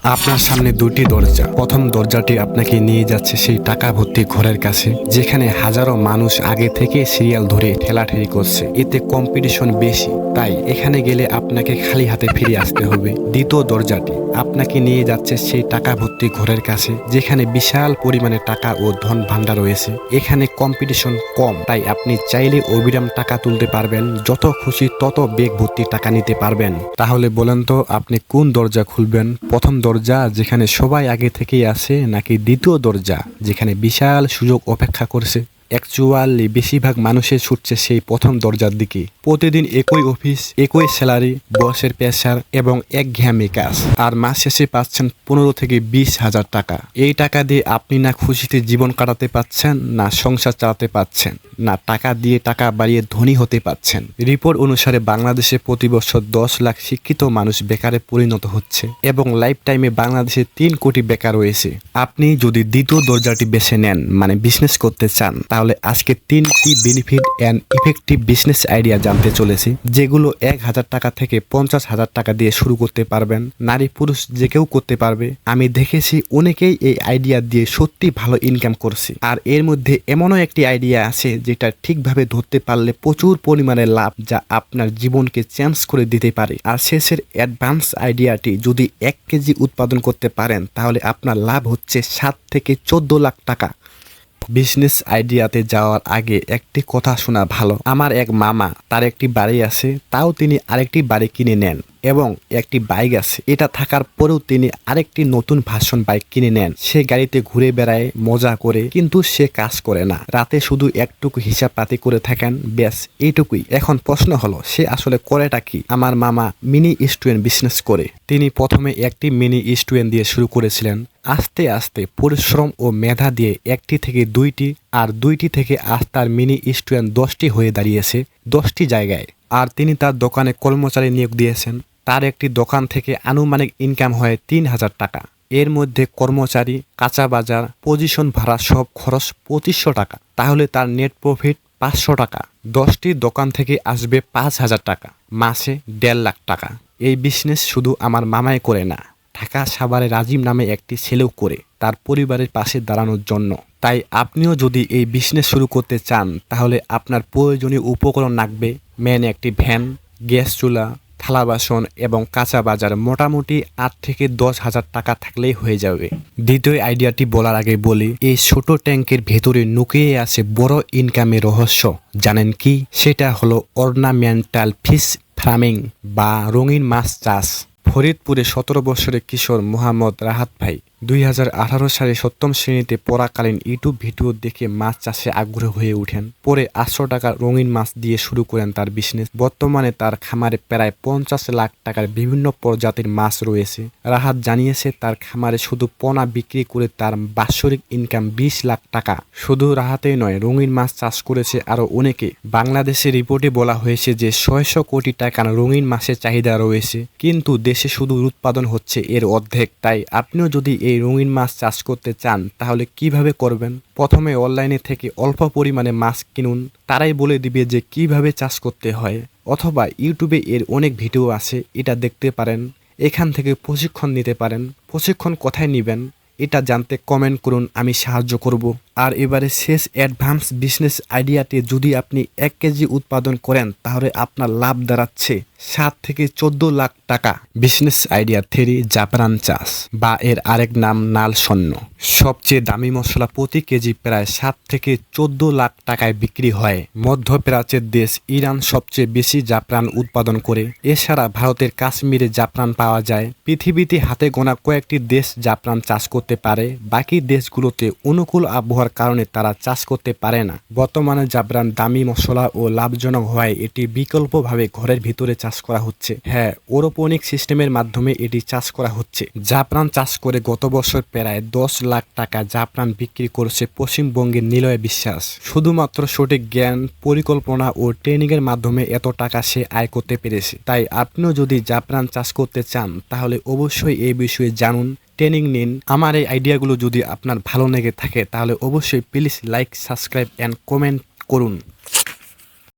আপনার সামনে দুটি দরজা। প্রথম দরজাটি আপনাকে নিয়ে যাচ্ছে সেই টাকা ভর্তি ঘরের কাছে, যেখানে হাজারো মানুষ আগে থেকে সিরিয়াল ধরে ঠেলাঠেলি করছে। এতে কম্পিটিশন বেশি, তাই এখানে গেলে আপনাকে খালি হাতে ফিরে আসতে হবে। দ্বিতীয় দরজাটি আপনাকে নিয়ে যাচ্ছে সেই টাকা ভর্তি ঘরের কাছে, যেখানে বিশাল পরিমাণে টাকা ও ধন ভাণ্ডার রয়েছে। এখানে কম্পিটিশন কম, তাই আপনি চাইলে অবিরাম টাকা তুলতে পারবেন, যত খুশি তত বেগ ভর্তি টাকা নিতে পারবেন। তাহলে বলেন তো আপনি কোন দরজা খুলবেন? প্রথম দরজা যেখানে সবাই আগে থেকেই আছে, নাকি দ্বিতীয় দরজা যেখানে বিশাল সুযোগ অপেক্ষা করছে? অ্যাকচুয়ালি বেশিরভাগ মানুষের ছুটছে সেই প্রথম দরজার দিকে। প্রতিদিন একই অফিস, একই স্যালারি, বসের প্রেসার এবং একঘেয়েমি কাজ, আর মাস শেষে পাচ্ছেন 15 থেকে 20,000 টাকা। এই টাকা দিয়ে আপনি না খুশিতে জীবন কাটাতে পাচ্ছেন, না সংসার চালাতে পাচ্ছেন, না টাকা দিয়ে টাকা বাড়িয়ে ধনী হতে পাচ্ছেন। রিপোর্ট অনুসারে বাংলাদেশে প্রতি বছর 10 লাখ শিক্ষিত মানুষ বেকারে পরিণত হচ্ছে এবং লাইফ টাইমে বাংলাদেশে 3 কোটি বেকার রয়েছে। আপনি যদি দ্বিতীয় দরজাটি বেছে নেন, মানে বিজনেস করতে চান, তাহলে আজকে 3টি benefit and effective business idea জানতে চলেছি, যেগুলো 1,000 টাকা থেকে 50,000 টাকা দিয়ে শুরু করতে পারবেন। নারী পুরুষ যে কেউ করতে পারবে। আমি দেখেছি অনেকেই এই আইডিয়া দিয়ে সত্যি ভালো ইনকাম করছে। আর এর মধ্যে এমনও একটি আইডিয়া আছে যেটা ঠিকভাবে ধরতে পারলে প্রচুর পরিমাণে লাভ, যা আপনার জীবনকে চেঞ্জ করে দিতে পারে। আর শেষের অ্যাডভান্স আইডিয়াটি যদি 1 কেজি উৎপাদন করতে পারেন, তাহলে আপনার লাভ হচ্ছে 7 থেকে 14 লাখ টাকা। বিজনেস আইডিয়াতে যাওয়ার আগে একটি কথা শোনা ভালো। আমার এক মামা, তার একটি বাড়ি আছে, তাও তিনি আরেকটি বাড়ি কিনে নেন, এবং একটি বাইক আছে। এটা থাকার পরেও তিনি আরেকটি নতুন ভার্সন বাইক কিনে নেন। সে গাড়িতে ঘুরে বেড়ায়, মজা করে, কিন্তু সে কাজ করে না। রাতে শুধু একটুকু হিসাব পাতি করে থাকেন, ব্যাস এইটুকুই। এখন প্রশ্ন হলো, সে আসলে করেটা কি? আমার মামা মিনি স্টুডেন্ট বিজনেস করে। তিনি প্রথমে একটি মিনি স্টুডেন্ট দিয়ে শুরু করেছিলেন। আস্তে আস্তে পরিশ্রম ও মেধা দিয়ে 1টি থেকে 2টি, আর 2টি থেকে আজ তার মিনি স্টুডেন্ট 10টি হয়ে দাঁড়িয়েছে, 10টি জায়গায়। আর তিনি তার দোকানে কর্মচারী নিয়োগ দিয়েছেন। তার একটি দোকান থেকে আনুমানিক ইনকাম হয় 3,000 টাকা। এর মধ্যে কর্মচারী, কাঁচা বাজার, পজিশন ভাড়া সব খরচ 2500 টাকা। তাহলে তার নেট প্রফিট 500 টাকা। 10টি দোকান থেকে আসবে 5,000 টাকা, মাসে 1.5 লাখ টাকা। এই বিজনেস শুধু আমার মামাই করে না, ঢাকা সাভারে রাজীব নামে একটি ছেলেও করে, তার পরিবারের পাশে দাঁড়ানোর জন্য। তাই আপনিও যদি এই বিজনেস শুরু করতে চান, তাহলে আপনার প্রয়োজনীয় উপকরণ লাগবে মেন একটি ভ্যান, গ্যাস চুলা, থালা বাসন এবং কাঁচা বাজার। মোটামুটি 8 থেকে 10,000 টাকা থাকলেই হয়ে যাবে। দ্বিতীয় আইডিয়াটি বলার আগে বলি, এই ছোট ট্যাঙ্কের ভেতরে লুকিয়ে আছে বড় ইনকামের রহস্য। জানেন কি? সেটা হলো অর্নামেন্টাল ফিশ ফার্মিং বা রঙিন মাছ চাষ। ফরিদপুরে 17 বছরের কিশোর মোহাম্মদ রাহাত ভাই 2018 সালে 7ম শ্রেণীতে পড়াকালীন ইউটিউব ভিডিও দেখে মাছ চাষে আগ্রহ হয়ে ওঠেন। পরে 800 টাকার রঙিন মাছ দিয়ে শুরু করেন তার বিজনেস। বর্তমানে তার খামারে প্রায় 50 লাখ টাকার বিভিন্ন প্রজাতির মাছ রয়েছে। রাহাত জানিয়েছে, তার খামারে শুধু পোনা বিক্রি করে তার বাৎসরিক ইনকাম 20 লাখ টাকা। শুধু রাহাতেই নয়, রঙিন মাছ চাষ করেছে আরও অনেকে। বাংলাদেশের রিপোর্টে বলা হয়েছে যে 600 কোটি টাকার রঙিন মাছের চাহিদা রয়েছে, কিন্তু দেশে শুধু উৎপাদন হচ্ছে এর অর্ধেক। তাই আপনিও যদি এই রঙিন মাছ চাষ করতে চান, তাহলে কিভাবে করবেন? প্রথমে অনলাইনে থেকে অল্প পরিমাণে মাছ কিনুন, তারাই বলে দিবে যে কিভাবে চাষ করতে হয়। অথবা ইউটিউবে এর অনেক ভিডিও আছে, এটা দেখতে পারেন। এখান থেকে প্রশিক্ষণ নিতে পারেন। প্রশিক্ষণ কোথায় নেবেন এটা জানতে কমেন্ট করুন, আমি সাহায্য করব। আর এবারে শেষ অ্যাডভান্স বিজনেস আইডিয়াতে যদি আপনি 1 কেজি উৎপাদন করেন, তাহলে আপনার লাভ দাঁড়াচ্ছে 7 থেকে 14 লাখ টাকা। বিজনেস আইডিয়া 3, জাফরান চাষ বা এর আরেক নাম নাল স্বর্ণ। সবচেয়ে দামি মশলা প্রতি কেজি প্রায় 7 থেকে 14 লাখ টাকায় বিক্রি হয়। মধ্যপ্রাচ্যের দেশ ইরান সবচেয়ে বেশি জাফরান উৎপাদন করে। এছাড়া ভারতের কাশ্মীরে জাফরান পাওয়া যায়। পৃথিবীতে হাতে গোনা কয়েকটি দেশ জাফরান চাষ করতে পারে। বাকি দেশগুলোতে অনুকূল আবহাওয়ার কারণে তারা চাষ করতে পারে না। বর্তমানে জাফরান দামি মশলা ও লাভজনক হওয়ায় এটি বিকল্পভাবে ঘরের ভিতরে চাষ করা হচ্ছে। হ্যাঁ, ওরোপনিক সিস্টেমের মাধ্যমে এটি চাষ করা হচ্ছে। জাফরান চাষ করে গত বছর প্রায় 10 লাখ টাকা জাফরান বিক্রি করেছে পশ্চিমবঙ্গের নিলয় বিশ্বাস। শুধুমাত্র সঠিক জ্ঞান, পরিকল্পনা ও ট্রেনিংয়ের মাধ্যমে এত টাকা সে আয় করতে পেরেছে। তাই আপনিও যদি জাফরান চাষ করতে চান, তাহলে অবশ্যই এই বিষয়ে জানুন, ট্রেনিং নিন। আমার এই আইডিয়াগুলো যদি আপনার ভালো লেগে থাকে, তাহলে অবশ্যই please like, subscribe and comment করুন।